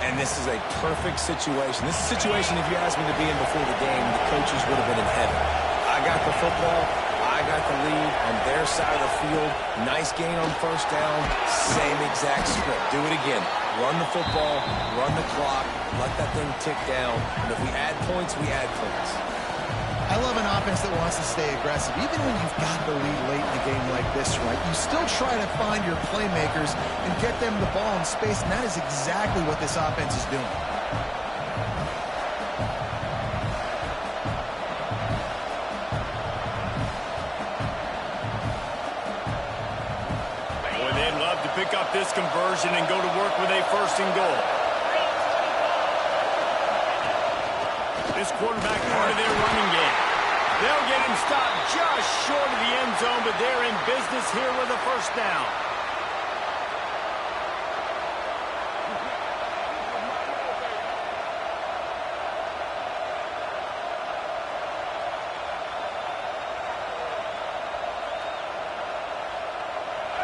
And this is a perfect situation. This is a situation, if you asked me to be in before the game, the coaches would have been in heaven. I got the football. I got the lead on their side of the field. Nice gain on 1st down. Same exact script. Do it again. Run the football, run the clock, let that thing tick down. And if we add points, we add points. I love an offense that wants to stay aggressive. Even when you've got the lead late in a game like this, right, you still try to find your playmakers and get them the ball in space, and that is exactly what this offense is doing. Boy, they'd love to pick up this conversion and go to work with a 1st and goal. This quarterback part of their running game. They'll get him stopped just short of the end zone, but they're in business here with a 1st down.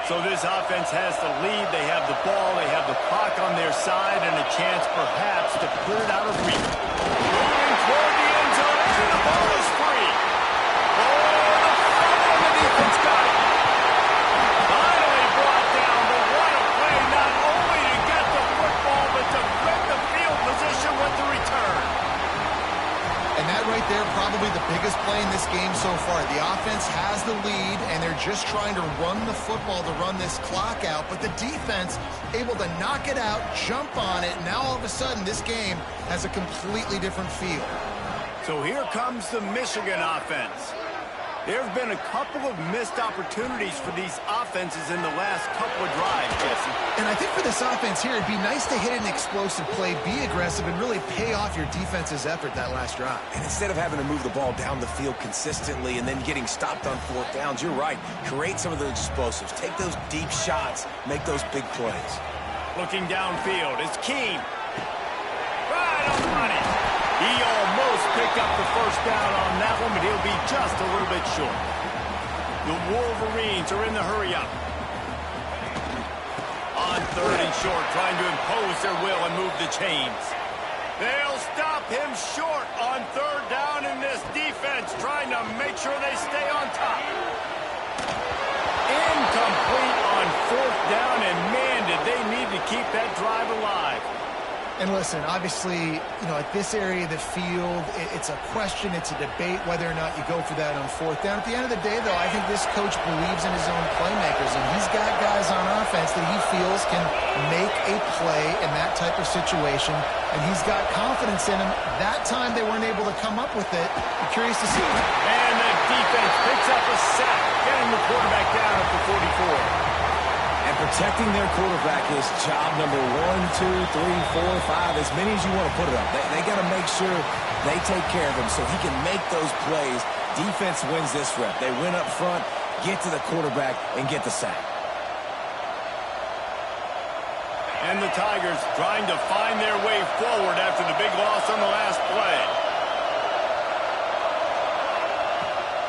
So this offense has the lead. They have the ball. They have the clock on their side and a chance perhaps to put it out of reach. Moving toward the end zone, and the ball is free. Oh, the fumble, and the defense got it. Finally brought down, but what a play, not only to get the right there, probably the biggest play in this game so far. The offense has the lead, and they're just trying to run the football to run this clock out. But the defense able to knock it out, jump on it. Now all of a sudden, this game has a completely different feel. So here comes the Michigan offense. There have been a couple of missed opportunities for these offenses in the last couple of drives, Jesse. And I think for this offense here, it'd be nice to hit an explosive play, be aggressive, and really pay off your defense's effort that last drive. And instead of having to move the ball down the field consistently and then getting stopped on fourth downs, you're right. Create some of those explosives. Take those deep shots. Make those big plays. Looking downfield, it's Keene. Right on the money. He almost picked up the first down on that one, but he'll be just a little bit short. The Wolverines are in the hurry-up. On third and short, trying to impose their will and move the chains. They'll stop him short on third down in this defense, trying to make sure they stay on top. Incomplete on fourth down, and man, did they need to keep that drive alive. And listen, obviously, at this area of the field, it's a question, it's a debate whether or not you go for that on fourth down. At the end of the day, though, I think this coach believes in his own playmakers, and he's got guys on offense that he feels can make a play in that type of situation, and he's got confidence in them. That time they weren't able to come up with it. I'm curious to see. And the defense picks up a sack, getting the quarterback down at the 44. And protecting their quarterback is job number 1, 2, 3, 4, 5, as many as you want to put it up. They got to make sure they take care of him so he can make those plays. Defense wins this rep. They win up front, get to the quarterback, and get the sack. And the Tigers trying to find their way forward after the big loss on the last play.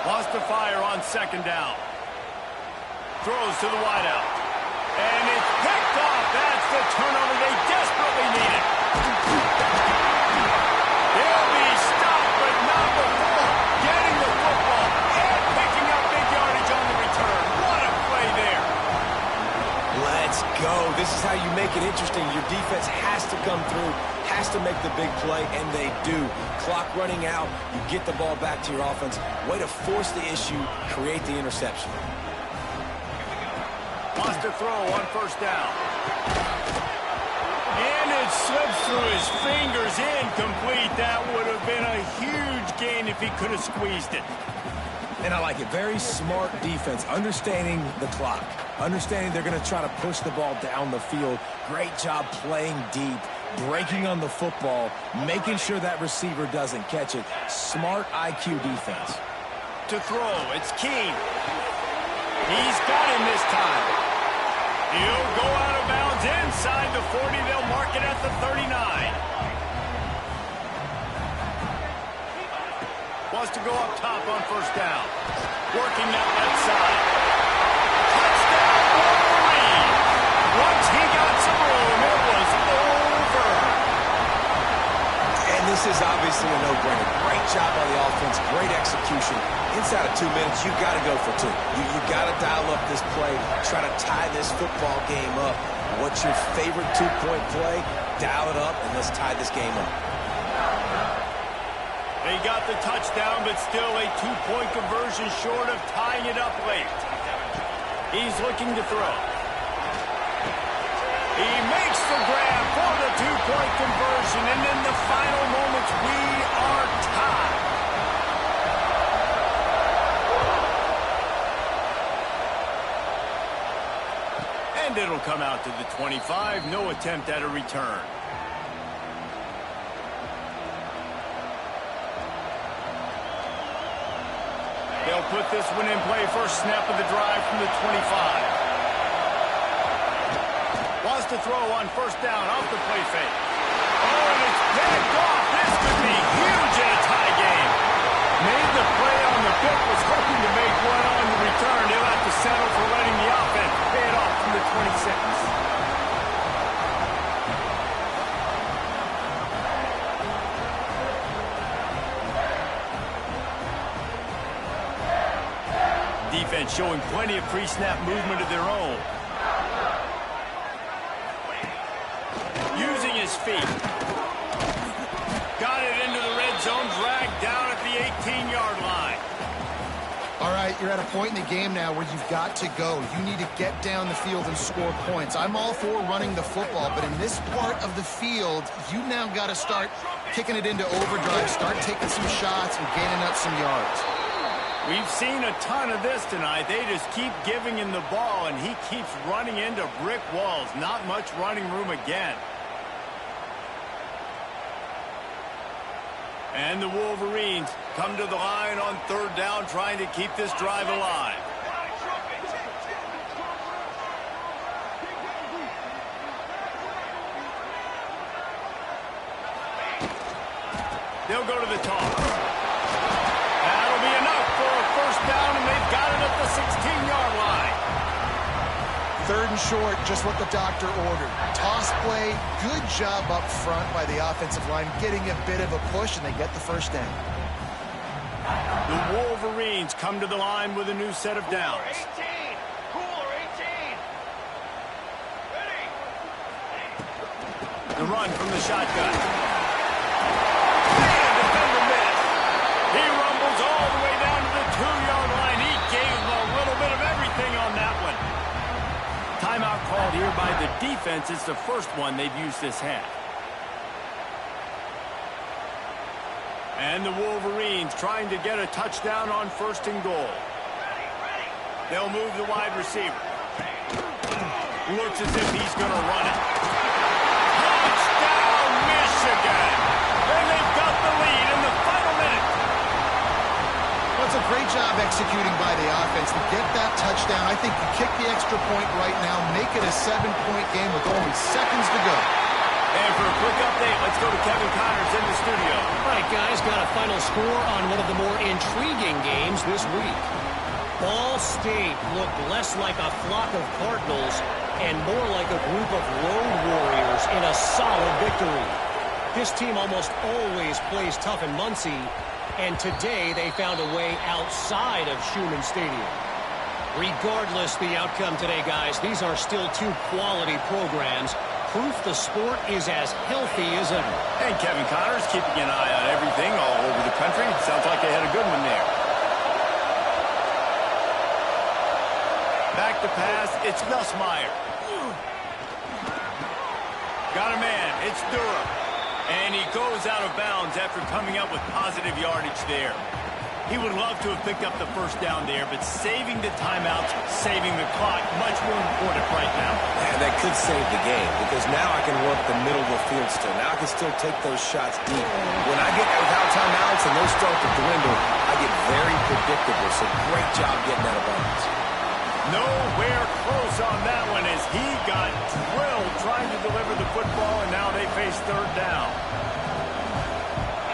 Lost to fire on second down. Throws to the wideout. And it's picked off. That's the turnover they desperately needed. They'll be stopped, but not before getting the football and picking up big yardage on the return. What a play there. Let's go. This is how you make it interesting. Your defense has to come through, has to make the big play, and they do. Clock running out, you get the ball back to your offense. Way to force the issue, create the interception. Wants to throw on first down. And it slips through his fingers, incomplete. That would have been a huge gain if he could have squeezed it. And I like it. Very smart defense, understanding the clock, understanding they're going to try to push the ball down the field. Great job playing deep, breaking on the football, making sure that receiver doesn't catch it. Smart IQ defense. To throw, it's Keene. He's got him this time. He'll go out of bounds inside the 40. They'll mark it at the 39. Wants to go up top on first down. Working that left side. Touchdown, Wolverine. Once he got some room, it was over. And this is obviously a no-brainer. Great job by the offense, great execution. Inside of 2 minutes, you got to go for 2. You got to dial up this play, try to tie this football game up. What's your favorite 2-point play? Dial it up, and let's tie this game up. They got the touchdown, but still a 2-point conversion short of tying it up late. He's looking to throw. He makes the grab for the 2-point conversion, and in the final moments, we are tied. And it'll come out to the 25. No attempt at a return. They'll put this one in play. First snap of the drive from the 25. Wants to throw on first down off the play fake. Oh, and it's picked off. This could be huge in a tie game. Made the play on the pick, was hoping to make one on the return. He'll have to settle for letting the offense pay it off from the 26. Defense showing plenty of pre-snap movement of their own. Using his feet. Got it into the red zone, dragged down at the you're at a point in the game now where you've got to go. You need to get down the field and score points. I'm all for running the football, but in this part of the field, you now got to start kicking it into overdrive, start taking some shots and gaining up some yards. We've seen a ton of this tonight. They just keep giving him the ball, and he keeps running into brick walls. Not much running room again. And the Wolverines come to the line on third down, trying to keep this drive alive. They'll go to the toss. That'll be enough for a first down, and they've got it at the 16-yard line. Third and short, just what the doctor ordered. Toss play, good job up front by the offensive line, getting a bit of a push, and they get the first down. The Wolverines come to the line with a new set of downs. 18. Cooler 18. Ready. The run from the shotgun. Man, defender missed. He rumbles all the way down to the 2-yard line. He gave him a little bit of everything on that one. Timeout called here by the defense. It's the first one they've used this half. And the Wolverines trying to get a touchdown on first and goal. They'll move the wide receiver. Looks as if he's going to run it. Touchdown, Michigan! And they've got the lead in the final minute. Well, it's a great job executing by the offense to get that touchdown. I think you kick the extra point right now, make it a 7-point game with only seconds to go. And for a quick update, let's go to Kevin Connors in the studio. All right, guys, got a final score on one of the more intriguing games this week. Ball State looked less like a flock of Cardinals and more like a group of road warriors in a solid victory. This team almost always plays tough in Muncie, and today they found a way outside of Schumann Stadium. Regardless the outcome today, guys, these are still two quality programs. Proof the sport is as healthy as ever. And Kevin Connors keeping an eye on everything all over the country. Sounds like they had a good one there. Back to pass, it's Nussmeier. Got a man, it's Durham. And he goes out of bounds after coming up with positive yardage there. He would love to have picked up the first down there, but saving the timeouts, saving the clock, much more important right now. And that could save the game, because now I can work the middle of the field still. Now I can still take those shots deep. When I get without timeouts and those start to dwindle, I get very predictable. So great job getting out of bounds. Nowhere close on that one as he got drilled trying to deliver the football, and now they face third down.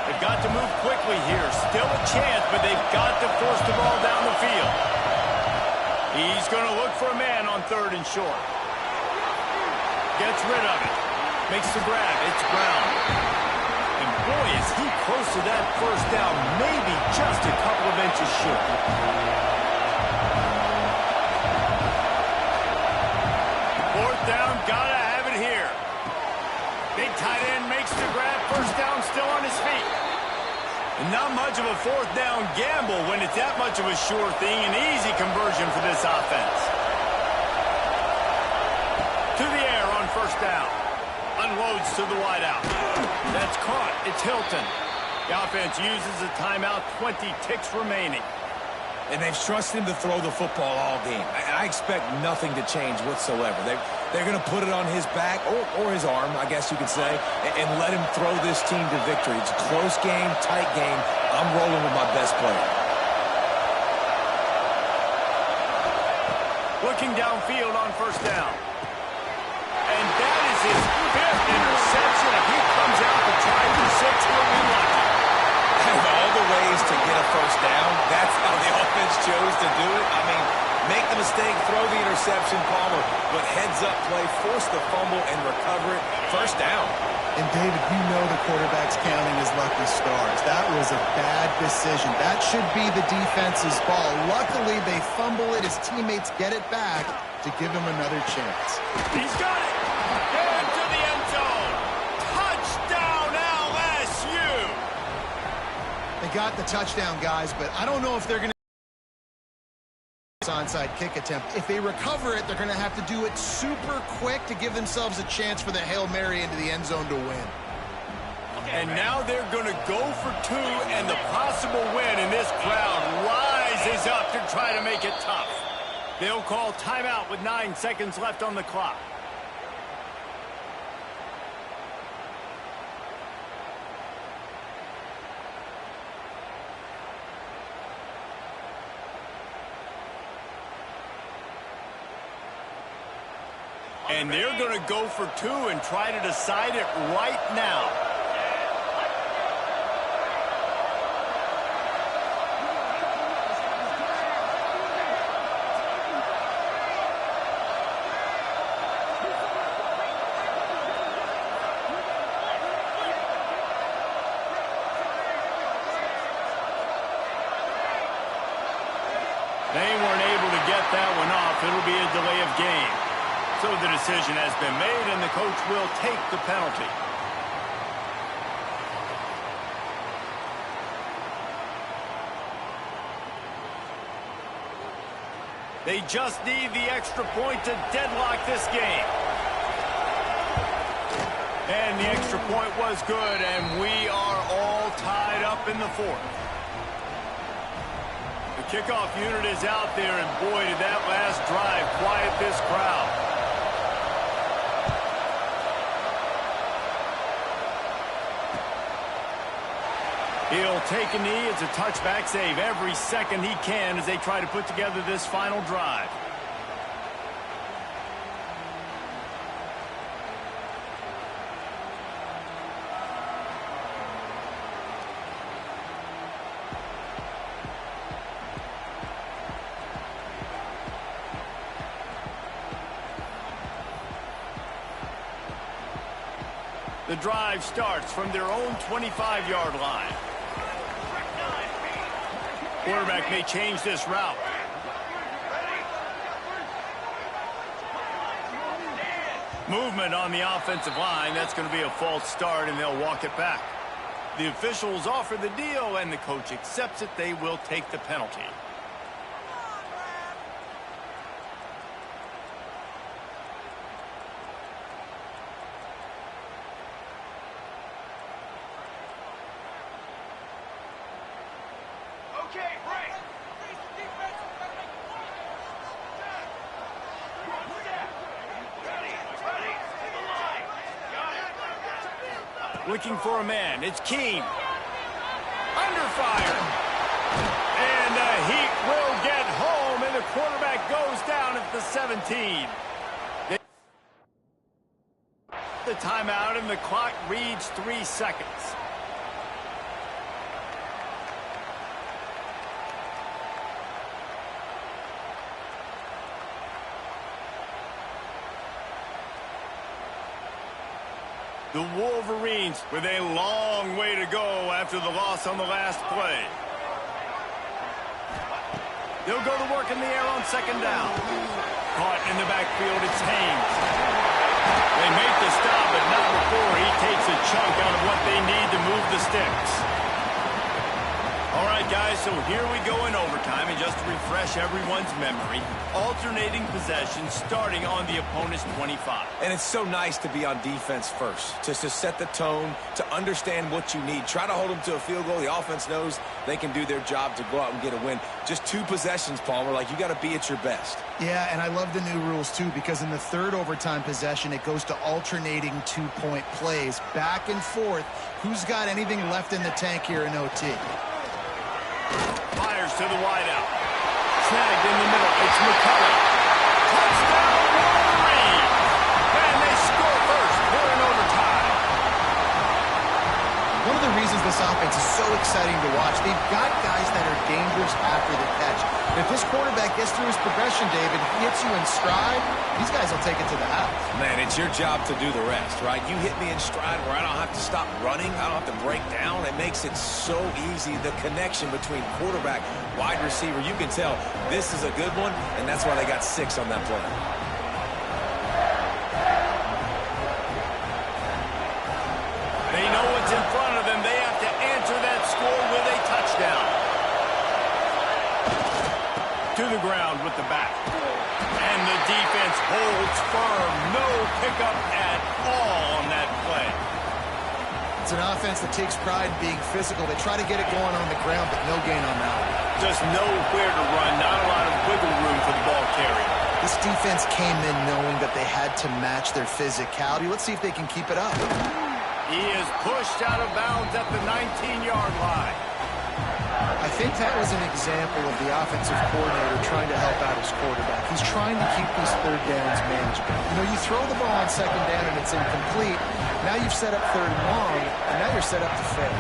They've got to move quickly here. Still a chance, but they've got to force the ball down the field. He's going to look for a man on third and short. Gets rid of it. Makes the grab. It's Brown. And boy, is he close to that first down. Maybe just a couple of inches short. Fourth down, gotta have it here. Big tight end makes the grab. First down, still on his feet. And not much of a fourth down gamble when it's that much of a sure thing. An easy conversion for this offense. To the air on first down. Unloads to the wideout. That's caught. It's Hilton. The offense uses a timeout. 20 ticks remaining. And they've trusted him to throw the football all game. I expect nothing to change whatsoever. They're going to put it on his back, or his arm, I guess you could say, and let him throw this team to victory. It's a close game, tight game. I'm rolling with my best player. Looking downfield on first down. And that is his fifth interception. If he comes out to try for six, he'll be lucky. Of all the ways to get a first down, that's how the offense chose to do it. I mean, make the mistake, throw the interception, Palmer, but heads-up play, force the fumble, and recover it. First down. And, David, you know the quarterback's counting his lucky stars. That was a bad decision. That should be the defense's ball. Luckily, they fumble it. His teammates get it back to give him another chance. He's got it. Into the end zone. Touchdown, LSU. They got the touchdown, guys, but I don't know if they're going to onside kick attempt. If they recover it, they're going to have to do it super quick to give themselves a chance for the Hail Mary into the end zone to win. And now they're going to go for two, and the possible win, and this crowd rises up to try to make it tough. They'll call timeout with 9 seconds left on the clock. And they're going to go for two and try to decide it right now. They weren't able to get that one off. It'll be a delay of game. So the decision has been made, and the coach will take the penalty. They just need the extra point to deadlock this game. And the extra point was good, and we are all tied up in the fourth. The kickoff unit is out there, and boy, did that last drive quiet this crowd. He'll take a knee. It's a touchback save every second he can as they try to put together this final drive. The drive starts from their own 25-yard line. Quarterback may change this route. Movement on the offensive line. That's going to be a false start, and they'll walk it back. The officials offer the deal, and the coach accepts it. They will take the penalty. Looking for a man. It's Keene. Under fire. And the Heat will get home, and the quarterback goes down at the 17. The timeout, and the clock reads 3 seconds. The Wolverines with a long way to go after the loss on the last play. They'll go to work in the air on second down. Caught in the backfield, it's Haynes. They make the stop, but not before he takes a chunk out of what they need to move the sticks. All right, guys, so here we go in overtime, and just to refresh everyone's memory, alternating possession starting on the opponent's 25. And it's so nice to be on defense first, just to set the tone, to understand what you need. Try to hold them to a field goal. The offense knows they can do their job to go out and get a win. Just 2 possessions, Palmer, like you got to be at your best. Yeah, and I love the new rules, too, because in the third overtime possession, it goes to alternating 2-point plays, back and forth. Who's got anything left in the tank here in OT? Fires to the wideout. Snagged in the middle. It's McCullough. Touchdown, Wolverine! And they score first. We're in overtime. One of the reasons this offense is so exciting to watch, they've got guys that are dangerous after the catch. And if this quarterback gets through his progression, David, hits you in stride, these guys will take it to the house. Man, it's your job to do the rest, right? You hit me in stride where I don't have to stop running. I don't have to break down. It makes it so easy. The connection between quarterback, wide receiver, you can tell this is a good one, and that's why they got 6 on that play. They know what's in front of them. They have to answer that score with a touchdown. to the ground with the back. And the defense holds firm. No pickup at all on that play. It's an offense that takes pride in being physical. They try to get it going on the ground, but no gain on that one. Just nowhere to run. Not a lot of wiggle room for the ball carrier. This defense came in knowing that they had to match their physicality. Let's see if they can keep it up. He is pushed out of bounds at the 19-yard line. I think that was an example of the offensive coordinator trying to help out his quarterback. He's trying to keep these third downs manageable. You know, you throw the ball on second down and it's incomplete. Now you've set up third and long, and now you're set up to fail.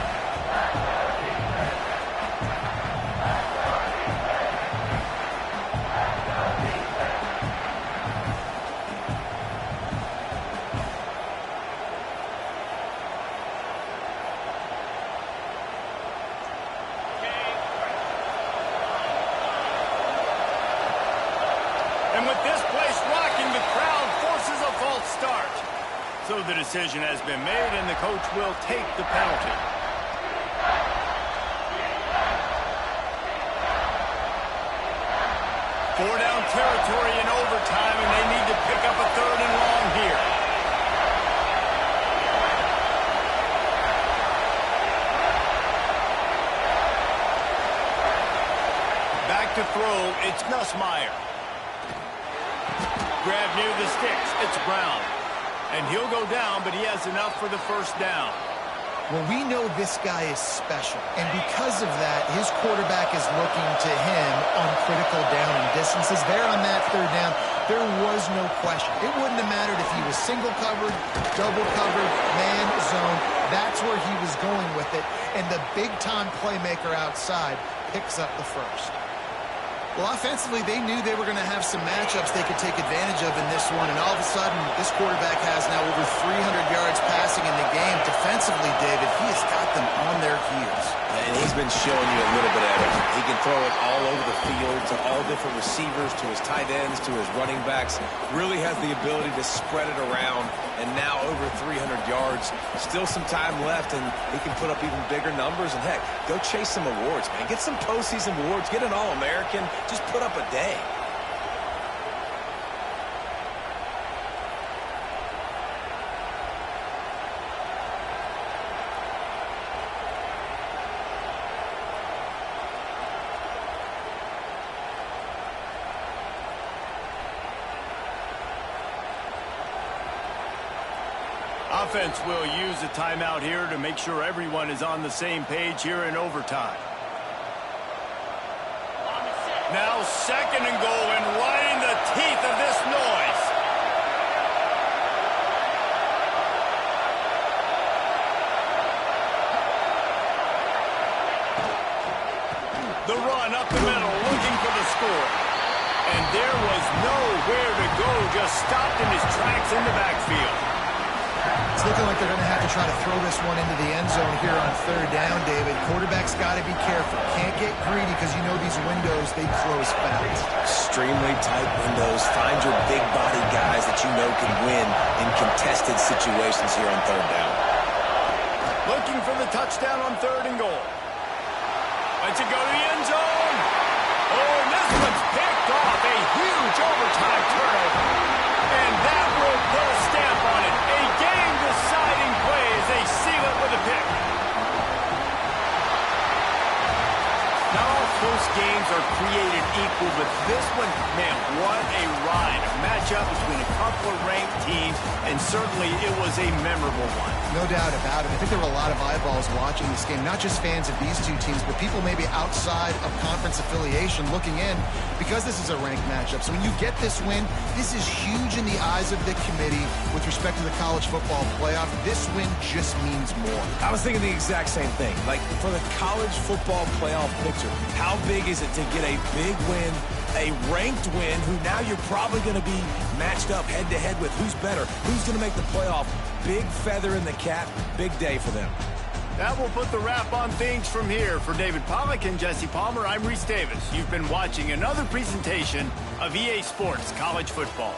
So the decision has been made, and the coach will take the penalty. Four down territory in overtime, and they need to pick up a third and long here. Back to throw, it's Nussmeier. Grab near the sticks, it's Brown. And he'll go down, but he has enough for the first down. Well, we know this guy is special, and because of that, his quarterback is looking to him on critical down and distances. There on that third down, there was no question. It wouldn't have mattered if he was single covered, double covered, man, zone. That's where he was going with it, and the big-time playmaker outside picks up the first. Well, offensively, they knew they were going to have some matchups they could take advantage of in this one, and all of a sudden, this quarterback has now over 300 yards passing in the game. Defensively, David, he has got them on their heels. And he's been showing you a little bit of everything. He can throw it all over the field to all different receivers, to his tight ends, to his running backs. Really has the ability to spread it around, and now over 300 yards. Still some time left, and he can put up even bigger numbers. And, heck, go chase some awards, man. Get some postseason awards. Get an All-American. Just put up a day. Offense will use a timeout here to make sure everyone is on the same page here in overtime. Now second and goal, and right in the teeth of this noise. The run up the middle, looking for the score. And there was nowhere to go, just stopped in his tracks in the backfield. It's looking like they're going to have to try to throw this one into the end zone here on third down, David. Quarterback's got to be careful. Can't get greedy because you know these windows, they close fast. Extremely tight windows. Find your big body guys that you know can win in contested situations here on third down. Looking for the touchdown on third and goal. Let's it go to the end zone. Oh, and this one's picked off. A huge overtime turnover. And that will put a stamp on it. A game-deciding play as they seal it with a pick. Not all close games are created equal, but this one, man, what a ride. A matchup between a couple of ranked teams, and certainly it was a memorable one. No doubt about it. I think there were a lot of eyeballs watching this game, not just fans of these two teams, but people maybe outside of conference affiliation looking in because this is a ranked matchup. So when you get this win, this is huge in the eyes of the committee with respect to the college football playoff. This win just means more. I was thinking the exact same thing. Like, for the college football playoff picture, how big is it to get a big win, a ranked win, who now you're probably going to be matched up head-to-head with who's better, who's going to make the playoff. Big feather in the cap, big day for them. That will put the wrap on things from here. For David Pollack and Jesse Palmer, I'm Reese Davis. You've been watching another presentation of EA Sports College Football.